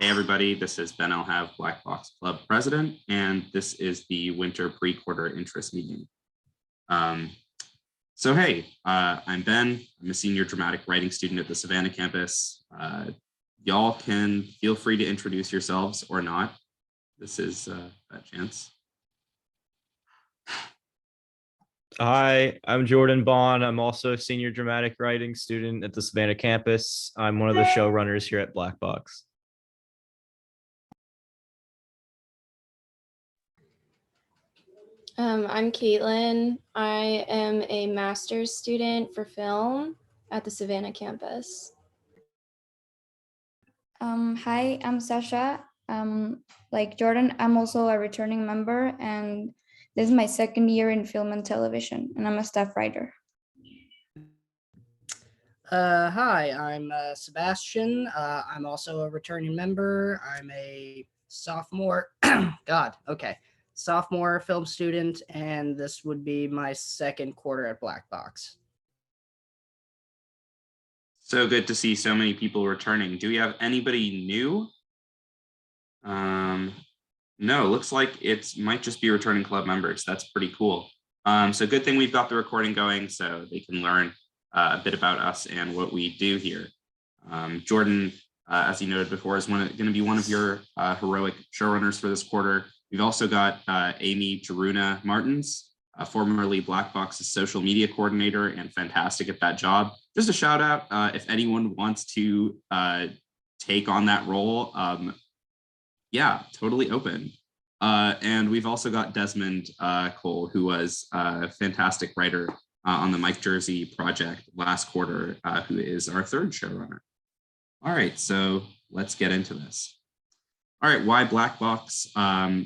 Hey everybody, this is Ben Elhav, Black Box Club President, and this is the winter pre-quarter interest meeting. I'm Ben. I'm a senior dramatic writing student at the Savannah campus. Y'all can feel free to introduce yourselves or not. This is that chance. Hi, I'm Jordan Bond. I'm also a senior dramatic writing student at the Savannah campus. I'm one of the showrunners here at Black Box. I'm Caitlin. I am a master's student for film at the Savannah campus. Hi, I'm Sasha. Like Jordan, I'm also a returning member, and this is my second year in film and television, and I'm a staff writer. Hi, I'm Sebastian. I'm also a returning member. I'm a sophomore. Sophomore film student, and this would be my second quarter at Black Box. So good to see so many people returning. Do we have anybody new? No, looks like it might just be returning club members. That's pretty cool. So good thing we've got the recording going so they can learn a bit about us and what we do here. Jordan, as he noted before, is going to be one of your heroic showrunners for this quarter. We've also got Amy Jaruna Martins, formerly Black Box's social media coordinator and fantastic at that job. Just a shout out if anyone wants to take on that role. Yeah, totally open. And we've also got Desmond Cole, who was a fantastic writer on the Mike Jersey project last quarter, who is our third showrunner. All right, so let's get into this. All right, why Black Box?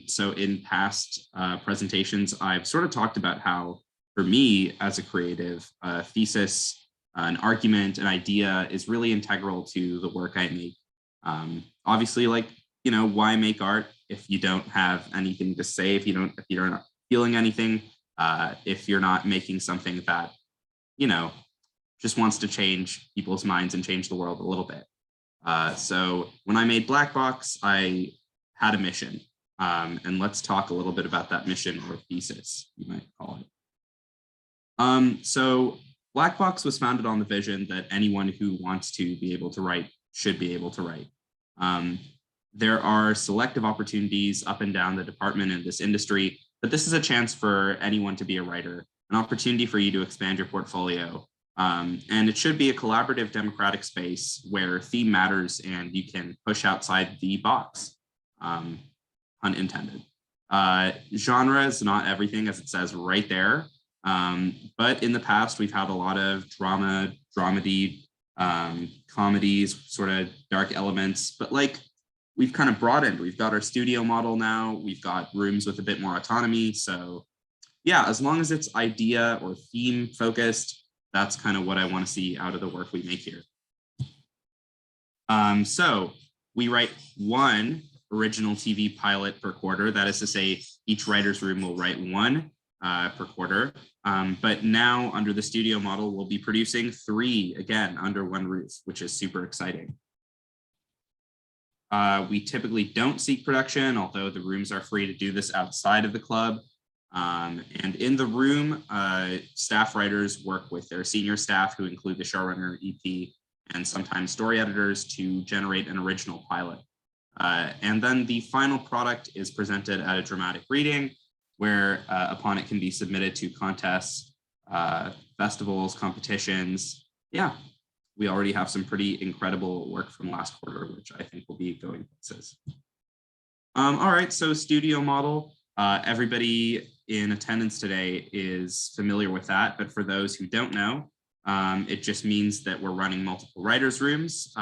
So in past presentations, I've sort of talked about how, for me as a creative, thesis, an argument, an idea is really integral to the work I make. Obviously, why make art if you don't have anything to say, if you're not feeling anything, if you're not making something that, just wants to change people's minds and change the world a little bit. So when I made Black Box, I had a mission. And let's talk a little bit about that mission, or thesis, you might call it. So Black Box was founded on the vision that anyone who wants to be able to write should be able to write. There are selective opportunities up and down the department in this industry, but this is a chance for anyone to be a writer, an opportunity for you to expand your portfolio. And it should be a collaborative, democratic space where theme matters and you can push outside the box, pun intended. Genre is not everything, as it says right there. But in the past, we've had a lot of drama, dramedy, comedies, sort of dark elements, but we've kind of broadened. We've got our studio model now. We've got rooms with a bit more autonomy. So yeah, as long as it's idea or theme focused, that's kind of what I want to see out of the work we make here. So we write one original TV pilot per quarter. That is to say, each writer's room will write one per quarter. But now under the studio model, we'll be producing 3, again, under one roof, which is super exciting. We typically don't seek production, although the rooms are free to do this outside of the club. And in the room, staff writers work with their senior staff, who include the showrunner, EP, and sometimes story editors, to generate an original pilot. And then the final product is presented at a dramatic reading, where upon it can be submitted to contests, festivals, competitions. Yeah. We already have some pretty incredible work from last quarter, which I think will be going places. All right, so studio model. Everybody in attendance today is familiar with that, but for those who don't know, it just means that we're running multiple writers' rooms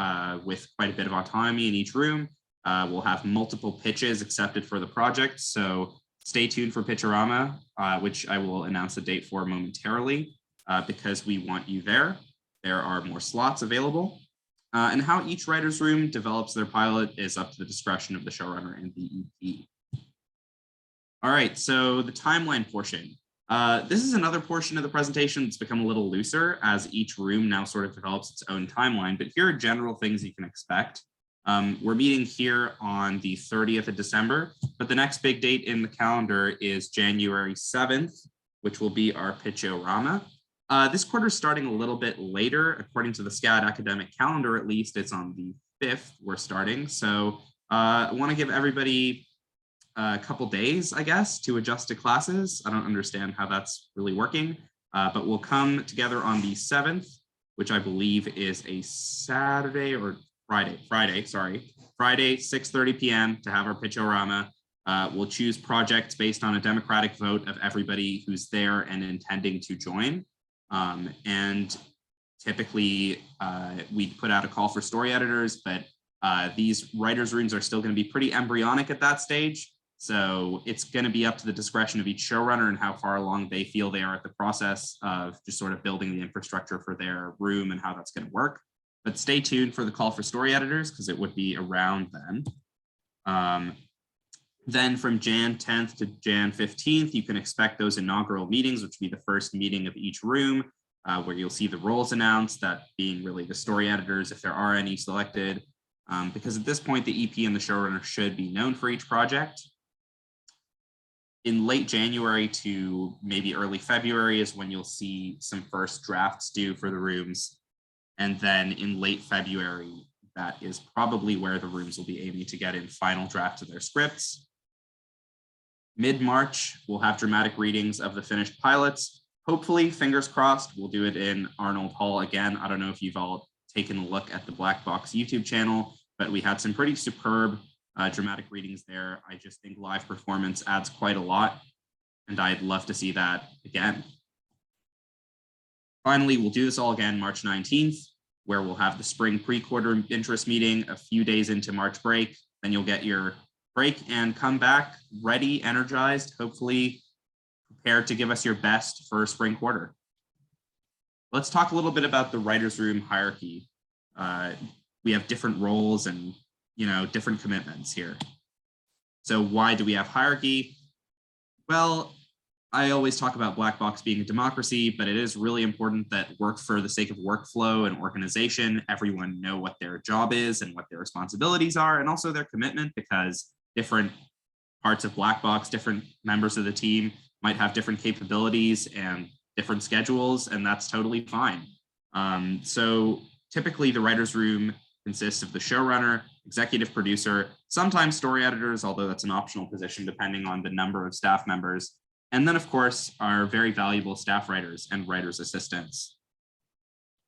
with quite a bit of autonomy in each room. We'll have multiple pitches accepted for the project, so stay tuned for Pitchorama, which I will announce the date for momentarily, because we want you there. There are more slots available. And how each writer's room develops their pilot is up to the discretion of the showrunner and the EP. All right, so the timeline portion. This is another portion of the presentation that's become a little looser as each room now sort of develops its own timeline, but here are general things you can expect. We're meeting here on the 30th of December, but the next big date in the calendar is January 7th, which will be our Pitch-O-Rama. This quarter is starting a little bit later, according to the SCAD academic calendar, at least it's on the 5th we're starting. So I want to give everybody a couple days, I guess, to adjust to classes. I don't understand how that's really working, but we'll come together on the 7th, which I believe is a Saturday or Friday, 6:30 p.m. to have our Pitch-O-Rama. We'll choose projects based on a democratic vote of everybody who's there and intending to join. And typically we put out a call for story editors, but these writers' rooms are still going to be pretty embryonic at that stage. So it's going to be up to the discretion of each showrunner and how far along they feel they are at the process of just sort of building the infrastructure for their room and how that's going to work. But stay tuned for the call for story editors because it would be around then. Then from Jan 10th to Jan 15th, you can expect those inaugural meetings, which will be the first meeting of each room, where you'll see the roles announced, that being really the story editors, if there are any selected, because at this point, the EP and the showrunner should be known for each project. In late January to maybe early February is when you'll see some first drafts due for the rooms. And then in late February, that is probably where the rooms will be aiming to get in final drafts of their scripts. Mid-March, we'll have dramatic readings of the finished pilots. Hopefully, fingers crossed, we'll do it in Arnold Hall again. I don't know if you've all taken a look at the Black Box YouTube channel, but we had some pretty superb dramatic readings there. I just think live performance adds quite a lot, and I'd love to see that again. Finally, we'll do this all again March 19th, where we'll have the spring pre-quarter interest meeting a few days into March break. Then you'll get your break and come back ready, energized, hopefully prepared to give us your best for spring quarter. Let's talk a little bit about the writer's room hierarchy. We have different roles and different commitments here. So why do we have hierarchy? Well, I always talk about Black Box being a democracy, but it is really important that work for the sake of workflow and organization, everyone know what their job is and what their responsibilities are, and also their commitment, because different parts of Black Box, different members of the team might have different capabilities and different schedules, and that's totally fine. So typically the writer's room consists of the showrunner, executive producer, sometimes story editors, although that's an optional position depending on the number of staff members. And then, of course, our very valuable staff writers and writers' assistants.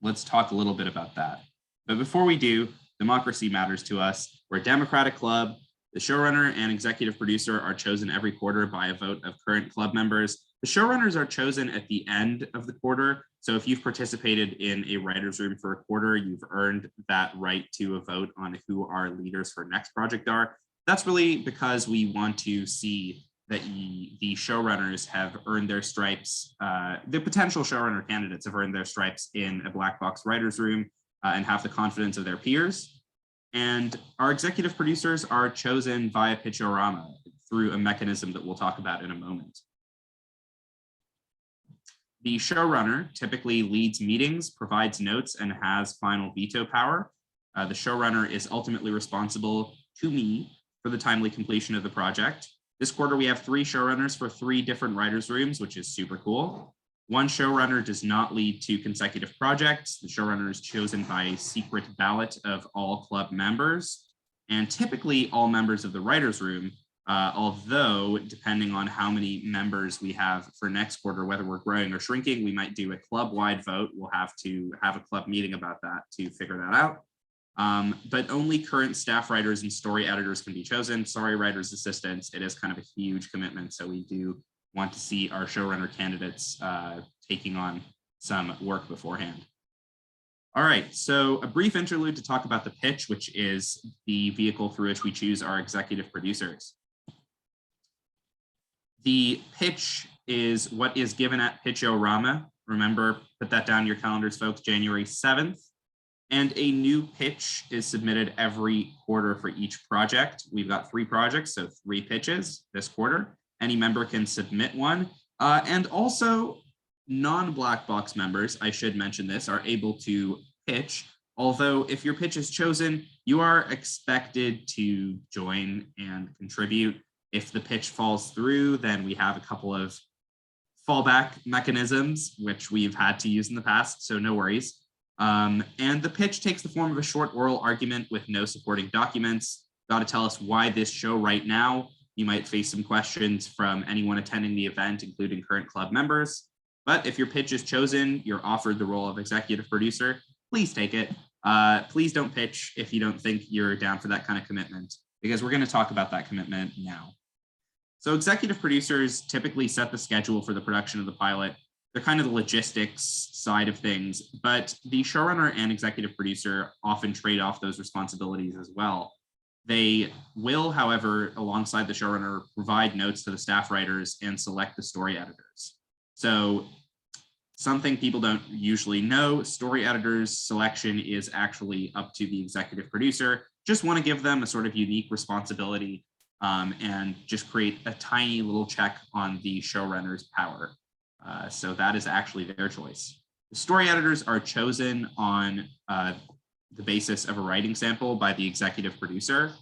Let's talk a little bit about that. But before we do, democracy matters to us. We're a democratic club. The showrunner and executive producer are chosen every quarter by a vote of current club members. The showrunners are chosen at the end of the quarter. So if you've participated in a writer's room for a quarter, you've earned that right to a vote on who our leaders for next project are. That's really because we want to see that the showrunners have earned their stripes. The potential showrunner candidates have earned their stripes in a Black Box writer's room and have the confidence of their peers. And our executive producers are chosen via Pitch-O-Rama through a mechanism that we'll talk about in a moment. The showrunner typically leads meetings, provides notes, and has final veto power. The showrunner is ultimately responsible to me for the timely completion of the project. This quarter, we have 3 showrunners for 3 different writers' rooms, which is super cool. One showrunner does not lead 2 consecutive projects. The showrunner is chosen by a secret ballot of all club members, and typically all members of the writers' room, although depending on how many members we have for next quarter, whether we're growing or shrinking, we might do a club-wide vote. We'll have to have a club meeting about that to figure that out. But only current staff writers and story editors can be chosen. Sorry, writers' assistants, it is kind of a huge commitment, so we do want to see our showrunner candidates taking on some work beforehand. All right, so a brief interlude to talk about the pitch, which is the vehicle through which we choose our executive producers. The pitch is what is given at Pitch-O-Rama. Remember, put that down in your calendars, folks, January 7th. And a new pitch is submitted every quarter for each project. We've got 3 projects, so 3 pitches this quarter. Any member can submit one. And also non-Black Box members, I should mention this, are able to pitch. Although if your pitch is chosen, you are expected to join and contribute. If the pitch falls through, then we have a couple of fallback mechanisms, which we've had to use in the past, so no worries. And the pitch takes the form of a short oral argument with no supporting documents. Got to tell us why this show right now. You might face some questions from anyone attending the event, including current club members. But if your pitch is chosen, you're offered the role of executive producer. Please take it. Please don't pitch if you don't think you're down for that kind of commitment, because we're going to talk about that commitment now. So executive producers typically set the schedule for the production of the pilot. They're kind of the logistics side of things, but the showrunner and executive producer often trade off those responsibilities as well. They will, however, alongside the showrunner, provide notes to the staff writers and select the story editors. So something people don't usually know, story editors selection is actually up to the executive producer. Just want to give them a sort of unique responsibility and just create a tiny little check on the showrunner's power. So that is actually their choice. The story editors are chosen on the basis of a writing sample by the executive producer.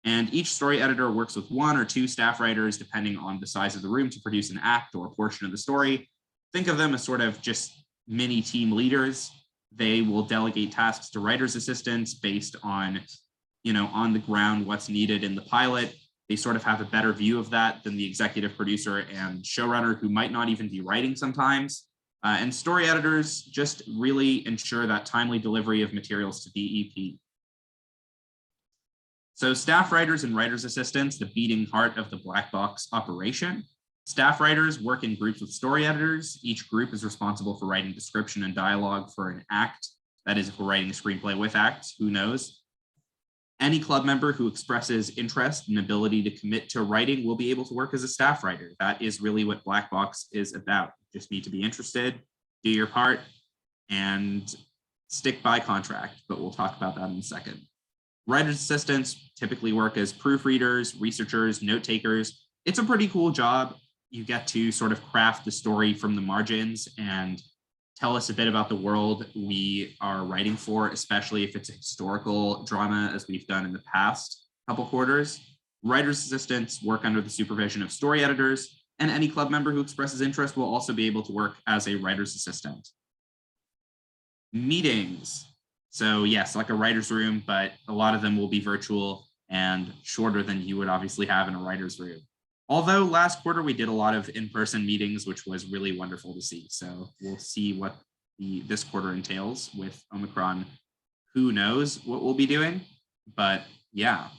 And each story editor works with 1 or 2 staff writers, depending on the size of the room, to produce an act or a portion of the story. Think of them as sort of just mini team leaders. They will delegate tasks to writers' assistants based on, on the ground, what's needed in the pilot. They sort of have a better view of that than the executive producer and showrunner, who might not even be writing sometimes. And story editors just really ensure that timely delivery of materials to DEP. So staff writers and writers' assistants, the beating heart of the black box operation. Staff writers work in groups with story editors. Each group is responsible for writing description and dialogue for an act. That is, if we're writing a screenplay with acts, who knows? Any club member who expresses interest and ability to commit to writing will be able to work as a staff writer. That is really what Black Box is about. You just need to be interested, do your part, and stick by contract, but we'll talk about that in a second. Writer's assistants typically work as proofreaders, researchers, note takers. It's a pretty cool job. You get to sort of craft the story from the margins and tell us a bit about the world we are writing for, especially if it's a historical drama, as we've done in the past couple quarters. Writer's assistants work under the supervision of story editors, and any club member who expresses interest will also be able to work as a writer's assistant. Meetings. So yes, like a writer's room, but a lot of them will be virtual and shorter than you would obviously have in a writer's room. Although last quarter we did a lot of in-person meetings, which was really wonderful to see. So we'll see what this quarter entails with Omicron. Who knows what we'll be doing, but yeah.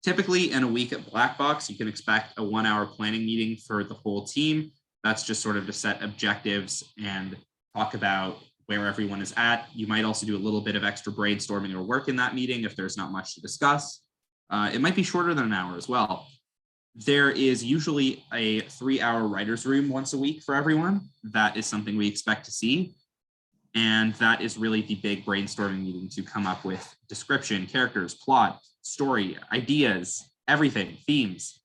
Typically in a week at Black Box, you can expect a 1-hour planning meeting for the whole team. That's just sort of to set objectives and talk about where everyone is at. You might also do a little bit of extra brainstorming or work in that meeting if there's not much to discuss. It might be shorter than an hour as well. There is usually a 3-hour writer's room once a week for everyone. That is something we expect to see. And that is really the big brainstorming meeting to come up with description, characters, plot, story, ideas, everything, themes.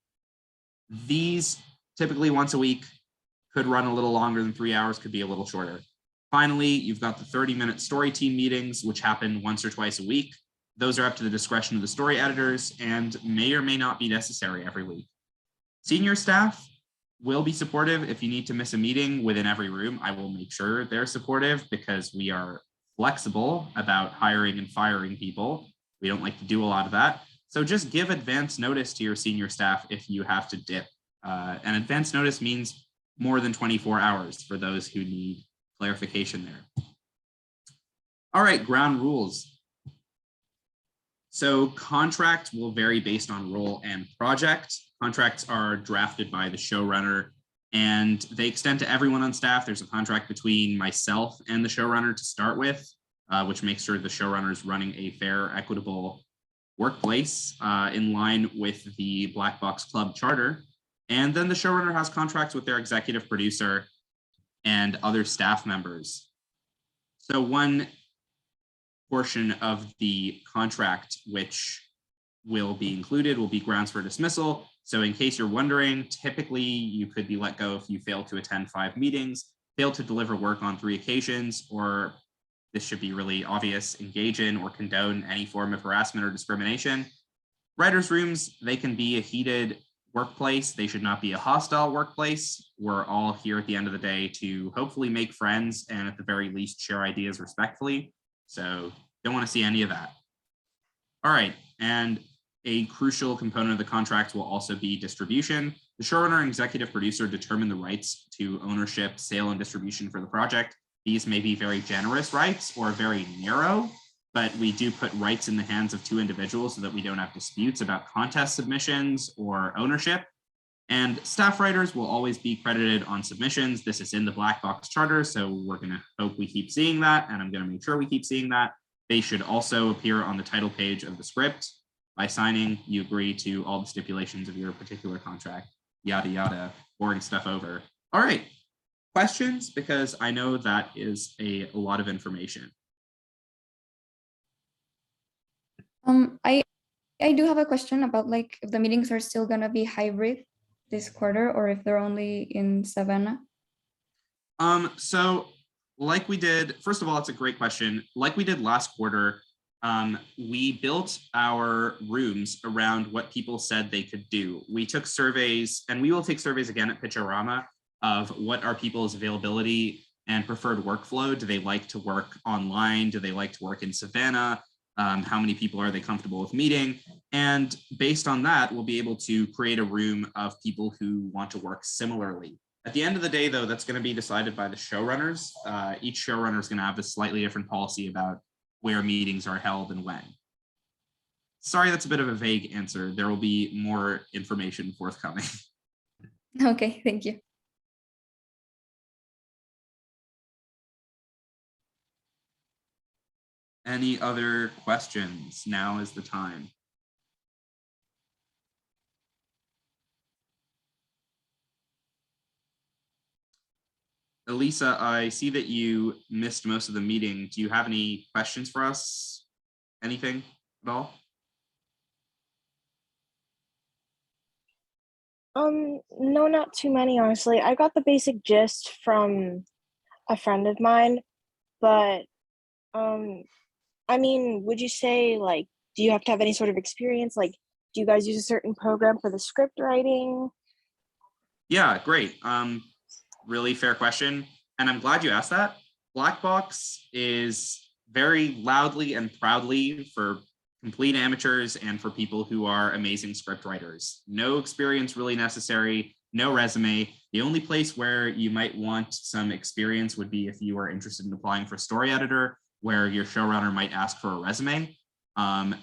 These typically once a week, could run a little longer than 3 hours, could be a little shorter. Finally, you've got the 30-minute story team meetings, which happen once or twice a week. Those are up to the discretion of the story editors and may or may not be necessary every week. Senior staff will be supportive. If you need to miss a meeting within every room, I will make sure they're supportive because we are flexible about hiring and firing people. We don't like to do a lot of that. So just give advance notice to your senior staff if you have to dip. And advance notice means more than 24 hours for those who need clarification there. All right, ground rules. So contract will vary based on role and project. Contracts are drafted by the showrunner and they extend to everyone on staff. There's a contract between myself and the showrunner to start with, which makes sure the showrunner is running a fair, equitable workplace in line with the Black Box Club charter. And then the showrunner has contracts with their executive producer and other staff members. So one portion of the contract which will be included will be grounds for dismissal. So in case you're wondering, typically you could be let go if you fail to attend 5 meetings, fail to deliver work on 3 occasions, or This should be really obvious. Engage in or condone any form of harassment or discrimination. Writers' rooms, they can be a heated workplace. They should not be a hostile workplace. We're all here at the end of the day to hopefully make friends and at the very least share ideas respectfully. So don't want to see any of that. All right, and a crucial component of the contract will also be distribution. The showrunner and executive producer determine the rights to ownership, sale, and distribution for the project. These may be very generous rights or very narrow, but we do put rights in the hands of two individuals so that we don't have disputes about contest submissions or ownership. And staff writers will always be credited on submissions. This is in the Black Box Charter, so we're going to hope we keep seeing that, and I'm going to make sure we keep seeing that. They should also appear on the title page of the script. By signing, you agree to all the stipulations of your particular contract, yada, yada, boring stuff over. All right, questions? Because I know that is a lot of information. I do have a question about like if the meetings are still gonna be hybrid this quarter or if they're only in Savannah. So like we did, first of all, it's a great question. Like we did last quarter, we built our rooms around what people said they could do. We took surveys, and we will take surveys again at Pitchorama of what are people's availability and preferred workflow. Do they like to work online? Do they like to work in Savannah? How many people are they comfortable with meeting? And based on that, we'll be able to create a room of people who want to work similarly. At the end of the day, though, that's going to be decided by the showrunners. Each showrunner is going to have a slightly different policy about where meetings are held and when. Sorry, that's a bit of a vague answer. There will be more information forthcoming. Okay, thank you. Any other questions? Now is the time. Elisa, I see that you missed most of the meeting. Do you have any questions for us? Anything at all? No, not too many, honestly. I got the basic gist from a friend of mine, but I mean, would you say like, do you have to have any sort of experience? Like, do you guys use a certain program for the script writing? Yeah, great. Really fair question. And I'm glad you asked that. Black Box is very loudly and proudly for complete amateurs and for people who are amazing script writers. No experience really necessary, no resume. The only place where you might want some experience would be if you are interested in applying for story editor, where your showrunner might ask for a resume.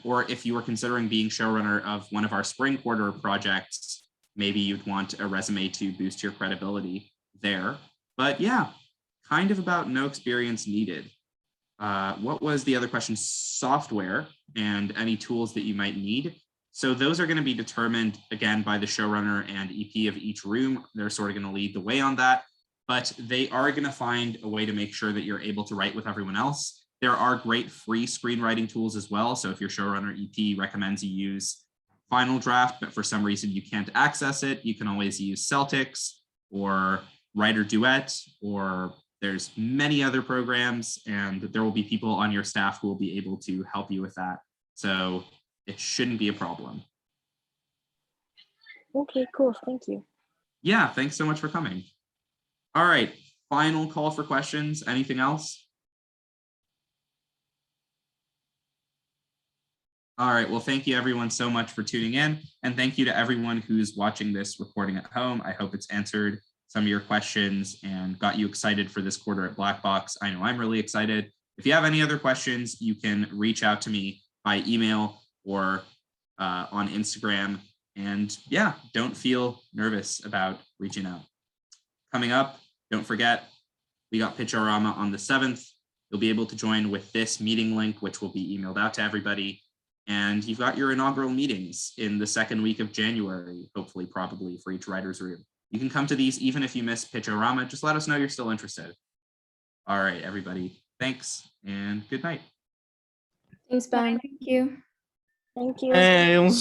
Or if you were considering being showrunner of one of our spring quarter projects, maybe you'd want a resume to boost your credibility there. But yeah, kind of about no experience needed. What was the other question? Software and any tools that you might need. So those are going to be determined again by the showrunner and EP of each room. They're sort of going to lead the way on that, but they are going to find a way to make sure that you're able to write with everyone else. There are great free screenwriting tools as well. So if your showrunner EP recommends you use Final Draft, but for some reason you can't access it, you can always use Celtics or Writer Duet, or there's many other programs, and there will be people on your staff who will be able to help you with that. So it shouldn't be a problem. Okay, cool. Thank you. Yeah, thanks so much for coming. All right, final call for questions. Anything else? All right, well, thank you everyone so much for tuning in, and thank you to everyone who's watching this recording at home. I hope it's answered some of your questions and got you excited for this quarter at Black Box. I know I'm really excited. If you have any other questions, you can reach out to me by email or on Instagram. And yeah, don't feel nervous about reaching out. Coming up, don't forget, we got Pitchorama on the 7th. You'll be able to join with this meeting link, which will be emailed out to everybody. And you've got your inaugural meetings in the second week of January, hopefully, probably for each writer's room. You can come to these even if you miss Pitchorama. Just let us know you're still interested. All right, everybody. Thanks and good night. Thanks, Ben. Thank you. Thank you. Hey,